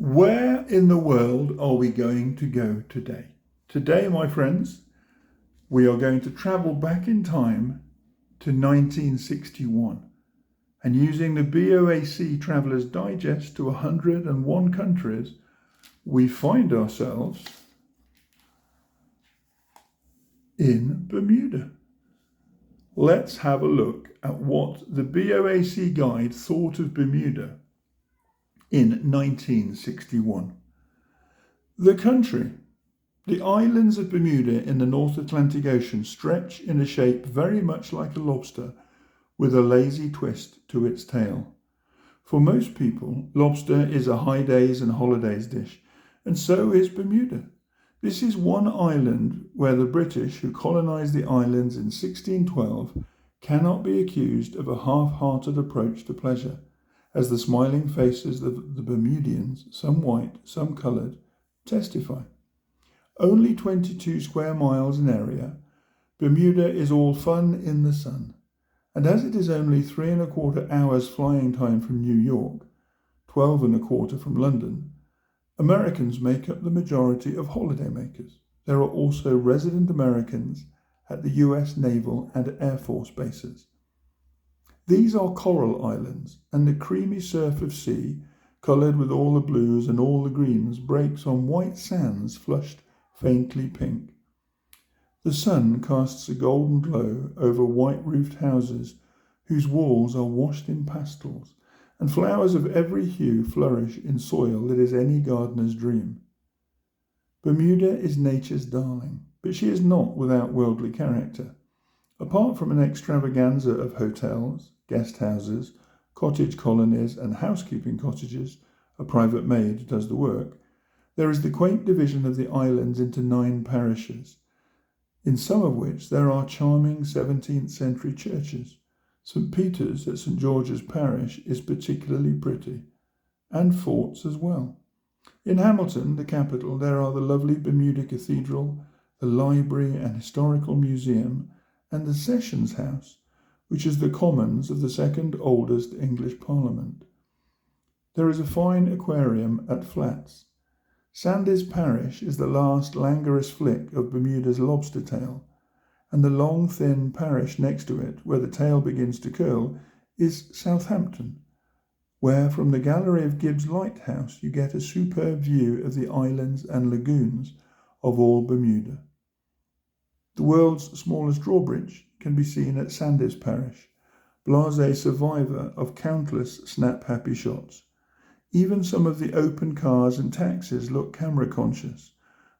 Where in the world are we going to go today? Today, my friends, we are going to travel back in time to 1961 and using the B.O.A.C. Traveller's Digest to 101 countries, we find ourselves in Bermuda. Let's have a look at what the B.O.A.C. guide thought of Bermuda in 1961. The country. The islands of Bermuda in the North Atlantic Ocean stretch in a shape very much like a lobster with a lazy twist to its tail. For most people, lobster is a high days and holidays dish, and so is Bermuda. This is one island where the British, who colonised the islands in 1612, cannot be accused of a half-hearted approach to pleasure, as the smiling faces of the Bermudians, some white, some coloured, testify. Only 22 square miles in area, Bermuda is all fun in the sun, and as it is only 3¼ hours flying time from New York, 12¼ from London, Americans make up the majority of holidaymakers. There are also resident Americans at the US Naval and Air Force bases. These are coral islands, and the creamy surf of sea, coloured with all the blues and all the greens, breaks on white sands flushed faintly pink. The sun casts a golden glow over white-roofed houses whose walls are washed in pastels, and flowers of every hue flourish in soil that is any gardener's dream. Bermuda is nature's darling, but she is not without worldly character. Apart from an extravaganza of hotels, guest houses, cottage colonies and housekeeping cottages, a private maid does the work, there is the quaint division of the islands into 9 parishes, in some of which there are charming 17th century churches. St. Peter's at St. George's Parish is particularly pretty, and forts as well. In Hamilton, the capital, there are the lovely Bermuda Cathedral, the Library and Historical Museum, and the Sessions House, which is the Commons of the second oldest English Parliament. There is a fine aquarium at Flats. Sandys Parish is the last languorous flick of Bermuda's lobster tail, and the long, thin parish next to it, where the tail begins to curl, is Southampton, where from the gallery of Gibbs Lighthouse you get a superb view of the islands and lagoons of all Bermuda. The world's smallest drawbridge can be seen at Sandys Parish, blasé survivor of countless snap-happy shots. Even some of the open cars and taxis look camera-conscious,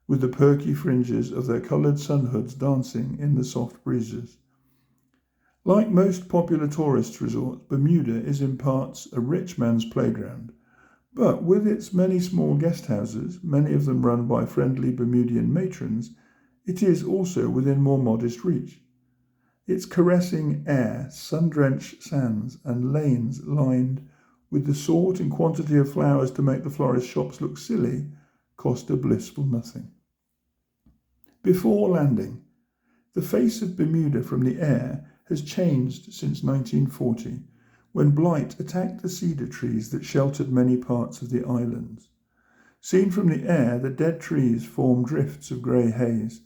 with the perky fringes of their coloured sunhoods dancing in the soft breezes. Like most popular tourist resorts, Bermuda is in parts a rich man's playground, but with its many small guest houses, many of them run by friendly Bermudian matrons, it is also within more modest reach. Its caressing air, sun-drenched sands, and lanes lined with the sort and quantity of flowers to make the florist shops look silly, cost a blissful nothing. Before landing, the face of Bermuda from the air has changed since 1940, when blight attacked the cedar trees that sheltered many parts of the islands. Seen from the air, the dead trees form drifts of grey haze,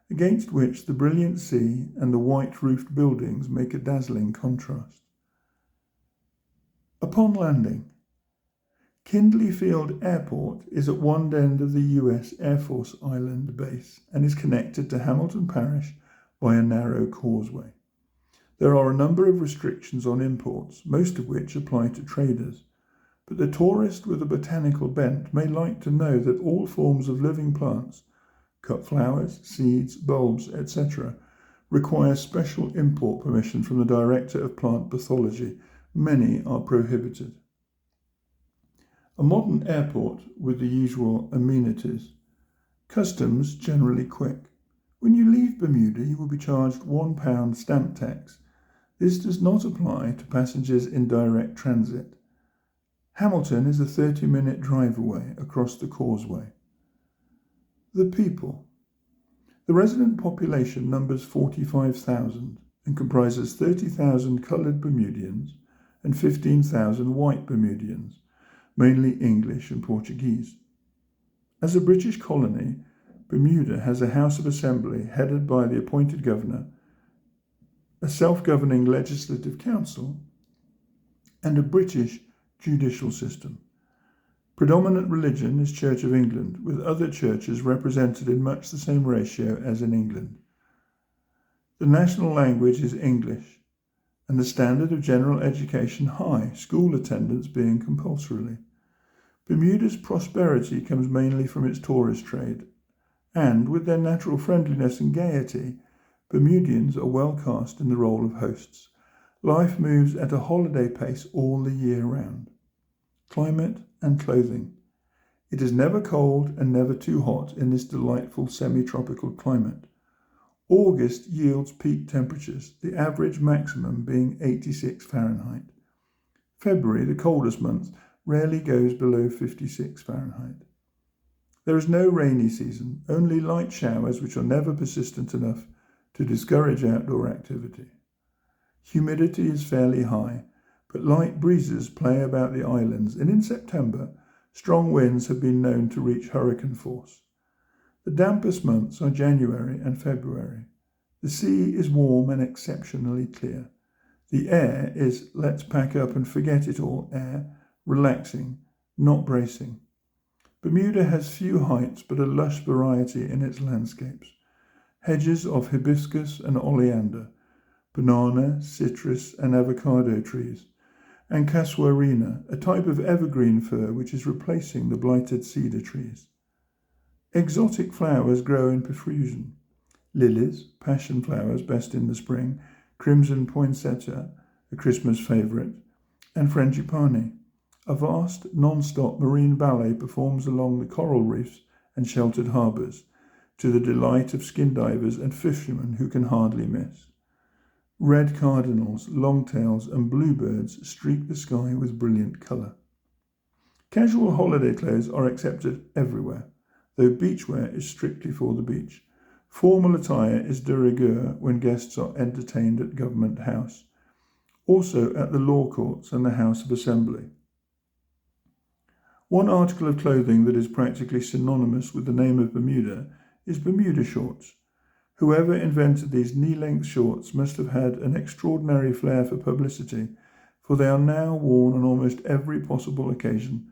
against which the brilliant sea and the white-roofed buildings make a dazzling contrast. Upon landing, Kindley Field Airport is at one end of the US Air Force Island base and is connected to Hamilton Parish by a narrow causeway. There are a number of restrictions on imports, most of which apply to traders, but the tourist with a botanical bent may like to know that all forms of living plants, cut flowers, seeds, bulbs, etc., require special import permission from the Director of Plant Pathology. Many are prohibited. A modern airport with the usual amenities. Customs generally quick. When you leave Bermuda, you will be charged £1 stamp tax. This does not apply to passengers in direct transit. Hamilton is a 30-minute drive away across the causeway. The people. The resident population numbers 45,000 and comprises 30,000 coloured Bermudians and 15,000 white Bermudians. mainly English and Portuguese. As a British colony, Bermuda has a House of Assembly headed by the appointed governor, a self-governing legislative council, and a British judicial system. Predominant religion is Church of England, with other churches represented in much the same ratio as in England. The national language is English, and the standard of general education high, school attendance being compulsorily. Bermuda's prosperity comes mainly from its tourist trade, and with their natural friendliness and gaiety, Bermudians are well cast in the role of hosts. Life moves at a holiday pace all the year round. Climate and clothing. It is never cold and never too hot in this delightful semi-tropical climate. August yields peak temperatures, the average maximum being 86 Fahrenheit. February, the coldest month, rarely goes below 56 Fahrenheit. There is no rainy season, only light showers which are never persistent enough to discourage outdoor activity. Humidity is fairly high, but light breezes play about the islands, and in September, strong winds have been known to reach hurricane force. The dampest months are January and February. The sea is warm and exceptionally clear. The air is let's pack up and forget it all air, relaxing, not bracing. Bermuda has few heights but a lush variety in its landscapes. Hedges of hibiscus and oleander, banana, citrus and avocado trees, and casuarina, a type of evergreen fir which is replacing the blighted cedar trees. Exotic flowers grow in profusion. Lilies, passion flowers best in the spring, crimson poinsettia, a Christmas favourite, and frangipani. A vast, non-stop marine ballet performs along the coral reefs and sheltered harbours, to the delight of skin divers and fishermen who can hardly miss. Red cardinals, longtails, and bluebirds streak the sky with brilliant colour. Casual holiday clothes are accepted everywhere, though beachwear is strictly for the beach. Formal attire is de rigueur when guests are entertained at Government House, also at the Law Courts and the House of Assembly. One article of clothing that is practically synonymous with the name of Bermuda is Bermuda shorts. Whoever invented these knee-length shorts must have had an extraordinary flair for publicity, for they are now worn on almost every possible occasion,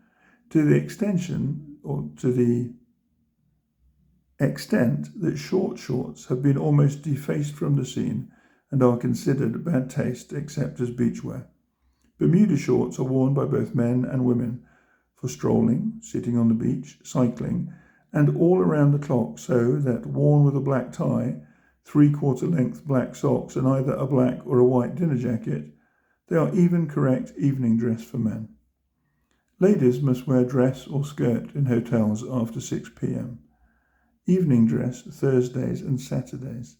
to the extent that short shorts have been almost defaced from the scene and are considered bad taste except as beachwear. Bermuda shorts are worn by both men and women, for strolling, sitting on the beach, cycling, and all around the clock, so that, worn with a black tie, 3/4 length black socks, and either a black or a white dinner jacket, they are even correct evening dress for men. Ladies must wear dress or skirt in hotels after 6 p.m. Evening dress Thursdays and Saturdays.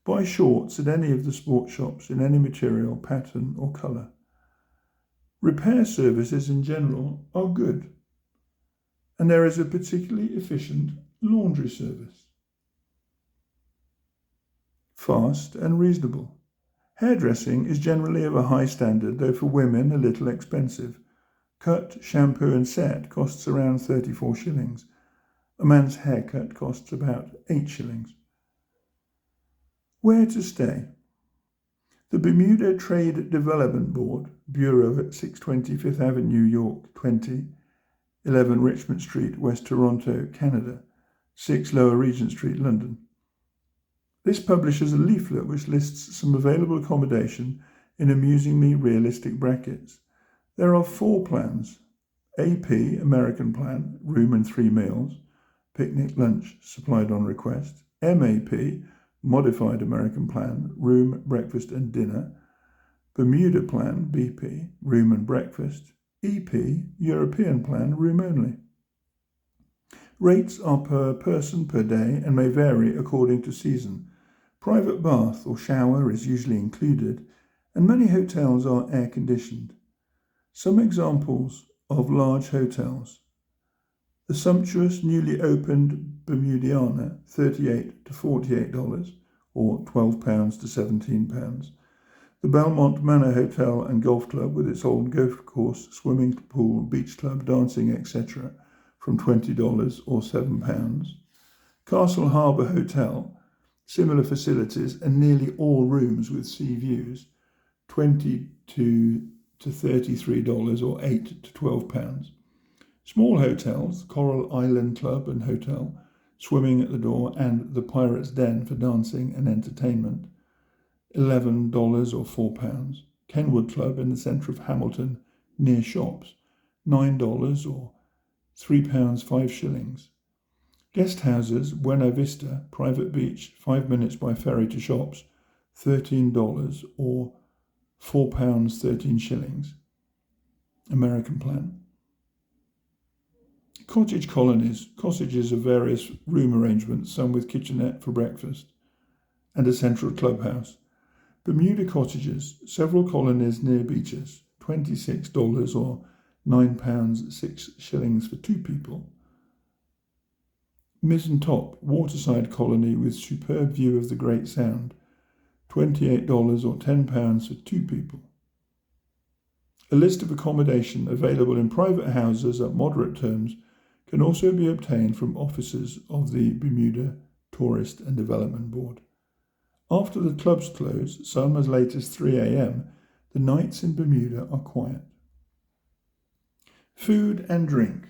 Buy shorts at any of the sports shops in any material, pattern or colour. Repair services in general are good, and there is a particularly efficient laundry service. Fast and reasonable. Hairdressing is generally of a high standard, though for women a little expensive. Cut, shampoo and set costs around 34 shillings. A man's haircut costs about 8 shillings. Where to stay? The Bermuda Trade Development Board, Bureau at 620 Fifth Avenue, York, 20, 11 Richmond Street, West Toronto, Canada, 6 Lower Regent Street, London. This publishes a leaflet which lists some available accommodation in amusingly realistic brackets. There are 4 plans. AP, American plan, room and 3 meals, picnic lunch supplied on request. MAP, modified American plan, room, breakfast and dinner. Bermuda plan, BP, room and breakfast. EP, European plan, room only. Rates are per person per day and may vary according to season. Private bath or shower is usually included, and many hotels are air-conditioned. Some examples of large hotels. The sumptuous newly opened Bermudiana, $38 to $48, or £12 to £17. The Belmont Manor Hotel and Golf Club with its old golf course, swimming pool, beach club, dancing, etc. from $20 or £7. Castle Harbour Hotel, similar facilities and nearly all rooms with sea views, $22 to $33 or £8 to £12. Small hotels, Coral Island Club and Hotel, swimming at the door, and the Pirate's Den for dancing and entertainment, $11 or £4. Kenwood Club in the centre of Hamilton, near shops, $9 or £3 5 shillings. Guest houses, Buena Vista, private beach, 5 minutes by ferry to shops, $13 or £4 13 shillings. American plan. Cottage colonies, cottages of various room arrangements, some with kitchenette for breakfast, and a central clubhouse. Bermuda cottages, several colonies near beaches, $26 or £9 6 shillings for 2 people. Mizzen Top, waterside colony with superb view of the Great Sound, $28 or £10 for 2 people. A list of accommodation available in private houses at moderate terms can also be obtained from officers of the Bermuda Tourist and Development Board. After the clubs close, some as late as 3 a.m., the nights in Bermuda are quiet. Food and drink.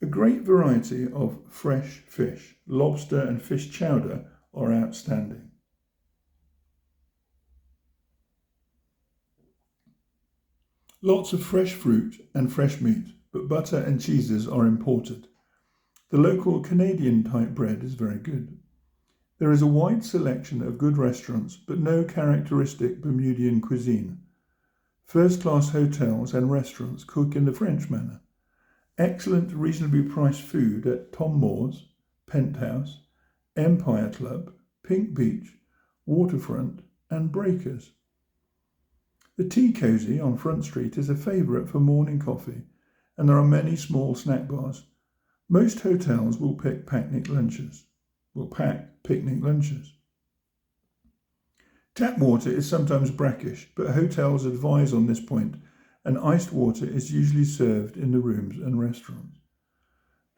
A great variety of fresh fish, lobster and fish chowder are outstanding. Lots of fresh fruit and fresh meat, but butter and cheeses are imported. The local Canadian type bread is very good. There is a wide selection of good restaurants, but no characteristic Bermudian cuisine. First-class hotels and restaurants cook in the French manner. Excellent, reasonably priced food at Tom Moore's, Penthouse, Empire Club, Pink Beach, Waterfront, and Breakers. The Tea Cozy on Front Street is a favourite for morning coffee, and there are many small snack bars. Most hotels will pack picnic lunches. Tap water is sometimes brackish, but hotels advise on this point, and iced water is usually served in the rooms and restaurants.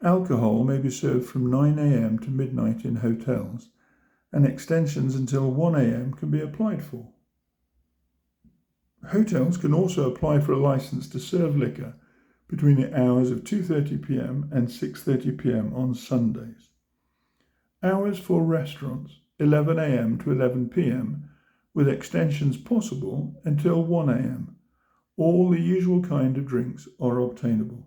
Alcohol may be served from 9 a.m. to midnight in hotels, and extensions until 1 a.m. can be applied for. Hotels can also apply for a license to serve liquor between the hours of 2:30 p.m. and 6:30 p.m. on Sundays. Hours for restaurants, 11 a.m. to 11 p.m., with extensions possible until 1 a.m. All the usual kind of drinks are obtainable.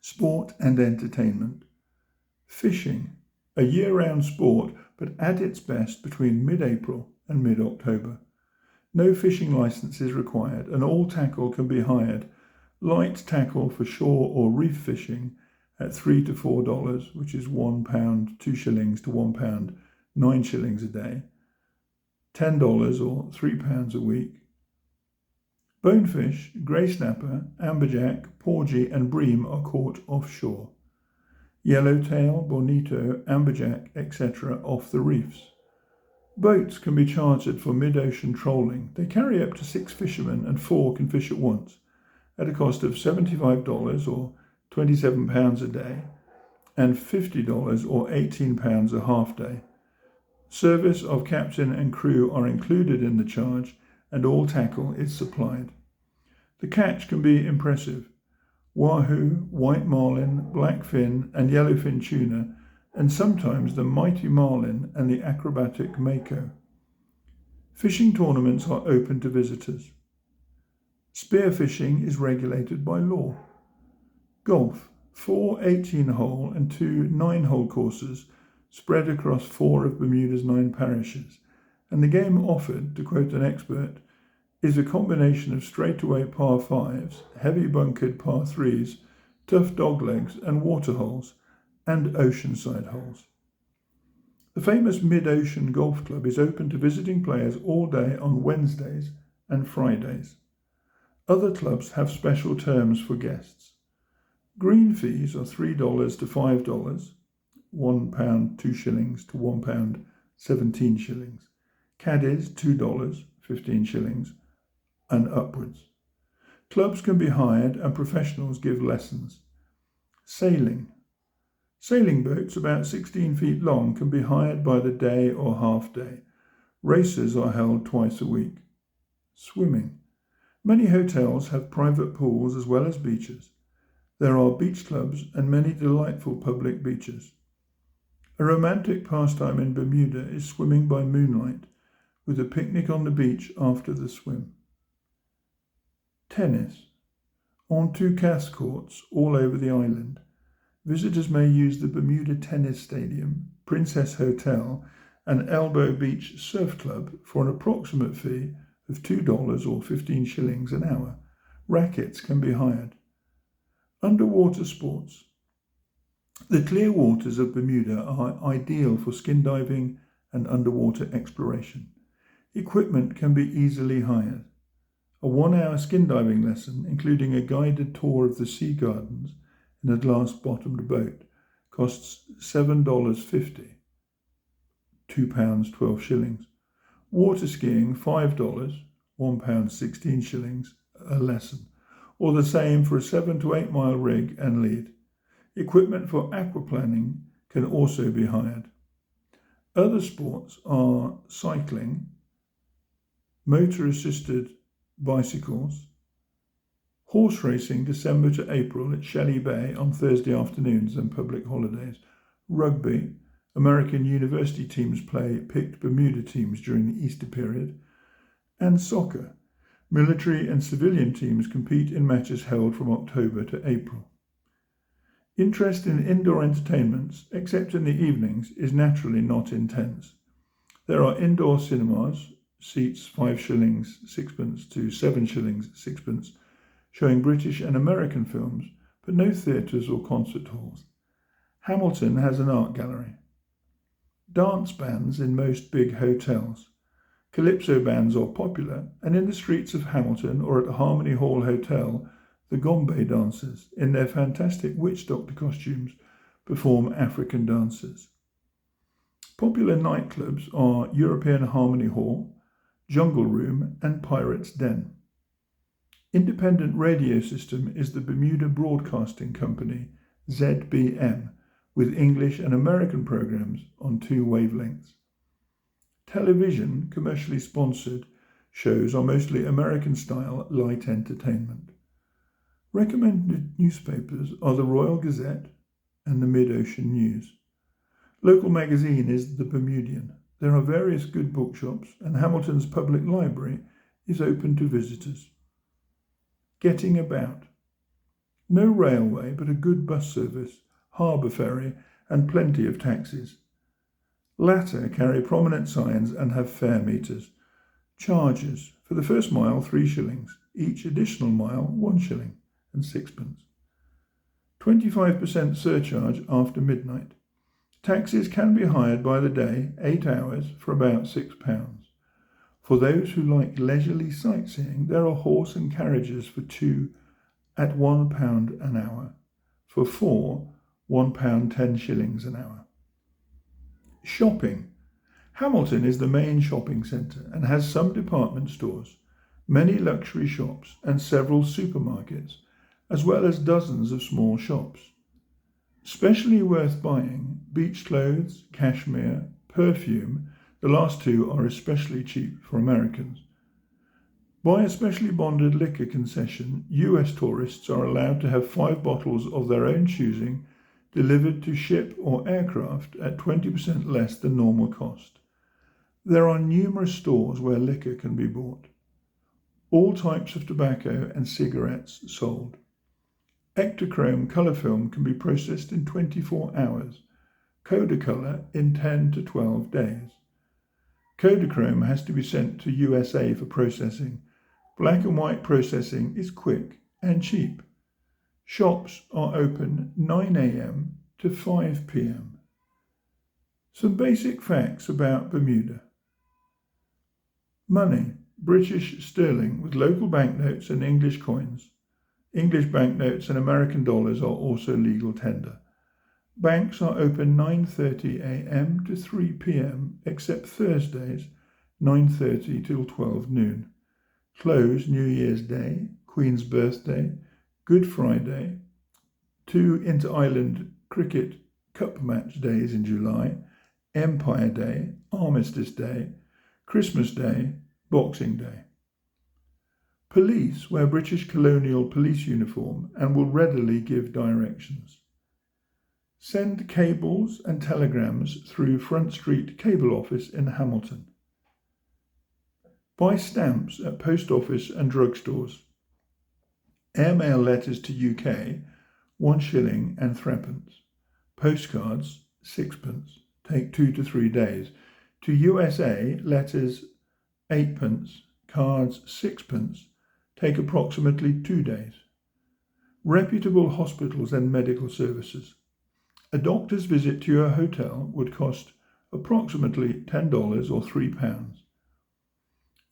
Sport and entertainment. Fishing, a year-round sport, but at its best between mid-April and mid-October. No fishing licence is required, and all tackle can be hired. Light tackle for shore or reef fishing at $3 to $4, which is £1 2 shillings to £1 9 shillings a day. $10 or £3 a week. Bonefish, grey snapper, amberjack, porgy and bream are caught offshore. Yellowtail, bonito, amberjack, etc. off the reefs. Boats can be chartered for mid-ocean trolling. They carry up to 6 fishermen and 4 can fish at once, at a cost of $75 or £27 a day and $50 or £18 a half day. Service of captain and crew are included in the charge, and all tackle is supplied. The catch can be impressive. Wahoo, white marlin, blackfin and yellowfin tuna, and sometimes the mighty marlin and the acrobatic mako. Fishing tournaments are open to visitors. Spearfishing is regulated by law. Golf, 4 18-hole and 2 9-hole courses spread across 4 of Bermuda's 9 parishes, and the game offered, to quote an expert, is a combination of straightaway par 5s, heavy bunkered par 3s, tough doglegs and water holes, and oceanside holes. The famous Mid-Ocean Golf Club is open to visiting players all day on Wednesdays and Fridays. Other clubs have special terms for guests. Green fees are $3 to $5, £1 2 shillings to £1 17 shillings. Caddies, $2, 15 shillings, and upwards. Clubs can be hired and professionals give lessons. Sailing. Sailing boats about 16 feet long can be hired by the day or half day. Races are held twice a week. Swimming. Many hotels have private pools as well as beaches. There are beach clubs and many delightful public beaches. A romantic pastime in Bermuda is swimming by moonlight, with a picnic on the beach after the swim. Tennis. On 2 cast courts all over the island, visitors may use the Bermuda Tennis Stadium, Princess Hotel, and Elbow Beach Surf Club for an approximate fee of $2 or 15 shillings an hour. Rackets can be hired. Underwater sports. The clear waters of Bermuda are ideal for skin diving and underwater exploration. Equipment can be easily hired. A 1-hour skin diving lesson, including a guided tour of the sea gardens in a glass-bottomed boat, costs $7.50, £2, 12 shillings. Water skiing, $5, £1, 16 shillings a lesson, or the same for a 7 to 8 mile rig and lead. Equipment for aquaplaning can also be hired. Other sports are cycling, motor-assisted bicycles, horse racing December to April at Shelley Bay on Thursday afternoons and public holidays, rugby, American university teams play picked Bermuda teams during the Easter period, and soccer. Military and civilian teams compete in matches held from October to April. Interest in indoor entertainments, except in the evenings, is naturally not intense. There are indoor cinemas, seats 5 shillings 6pence to 7 shillings 6pence, showing British and American films, but no theatres or concert halls. Hamilton has an art gallery. Dance bands in most big hotels. Calypso bands are popular, and in the streets of Hamilton or at the Harmony Hall Hotel, the Gombe dancers, in their fantastic witch doctor costumes, perform African dances. Popular nightclubs are European Harmony Hall, Jungle Room, and Pirates' Den. Independent radio system is the Bermuda Broadcasting Company, ZBM, with English and American programs on 2 wavelengths. Television, commercially sponsored shows are mostly American-style light entertainment. Recommended newspapers are the Royal Gazette and the Mid-Ocean News. Local magazine is the Bermudian. There are various good bookshops, and Hamilton's public library is open to visitors. Getting about. No railway, but a good bus service, harbour ferry, and plenty of taxis. Latter carry prominent signs and have fare meters. Charges. For the first mile, 3 shillings. Each additional mile, 1 shilling and 6pence. 25% surcharge after midnight. Taxis can be hired by the day, 8 hours, for about £6. For those who like leisurely sightseeing, there are horse and carriages for 2 at £1 an hour. For 4, £1, 10 shillings an hour. Shopping. Hamilton is the main shopping centre and has some department stores, many luxury shops, and several supermarkets, as well as dozens of small shops. Specially worth buying, beach clothes, cashmere, perfume, the last 2 are especially cheap for Americans. By a specially bonded liquor concession, US tourists are allowed to have 5 bottles of their own choosing delivered to ship or aircraft at 20% less than normal cost. There are numerous stores where liquor can be bought. All types of tobacco and cigarettes sold. Ektachrome colour film can be processed in 24 hours, Kodacolour in 10 to 12 days. Kodachrome has to be sent to USA for processing. Black and white processing is quick and cheap. Shops are open 9 a.m. to 5 p.m. Some basic facts about Bermuda. Money, British sterling with local banknotes and English coins. English banknotes and American dollars are also legal tender. Banks are open 9:30 a.m. to 3 p.m. except Thursdays, 9:30 till 12 noon. Close New Year's Day, Queen's Birthday, Good Friday, 2 Inter-Island Cricket Cup match days in July, Empire Day, Armistice Day, Christmas Day, Boxing Day. Police wear British colonial police uniform and will readily give directions. Send cables and telegrams through Front Street Cable Office in Hamilton. Buy stamps at post office and drugstores. Airmail letters to UK, 1 shilling and 3p. Postcards, 6p. Take 2 to 3 days. To USA, letters, 8p. Cards, 6p. Take approximately 2 days. Reputable hospitals and medical services. A doctor's visit to your hotel would cost approximately $10 or £3.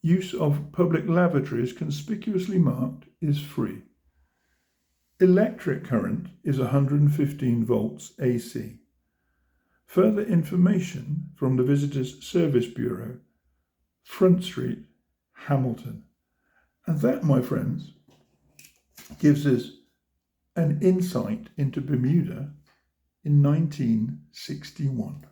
Use of public lavatories conspicuously marked is free. Electric current is 115 volts AC. Further information from the Visitors Service Bureau, Front Street, Hamilton. And that, my friends, gives us an insight into Bermuda in 1961.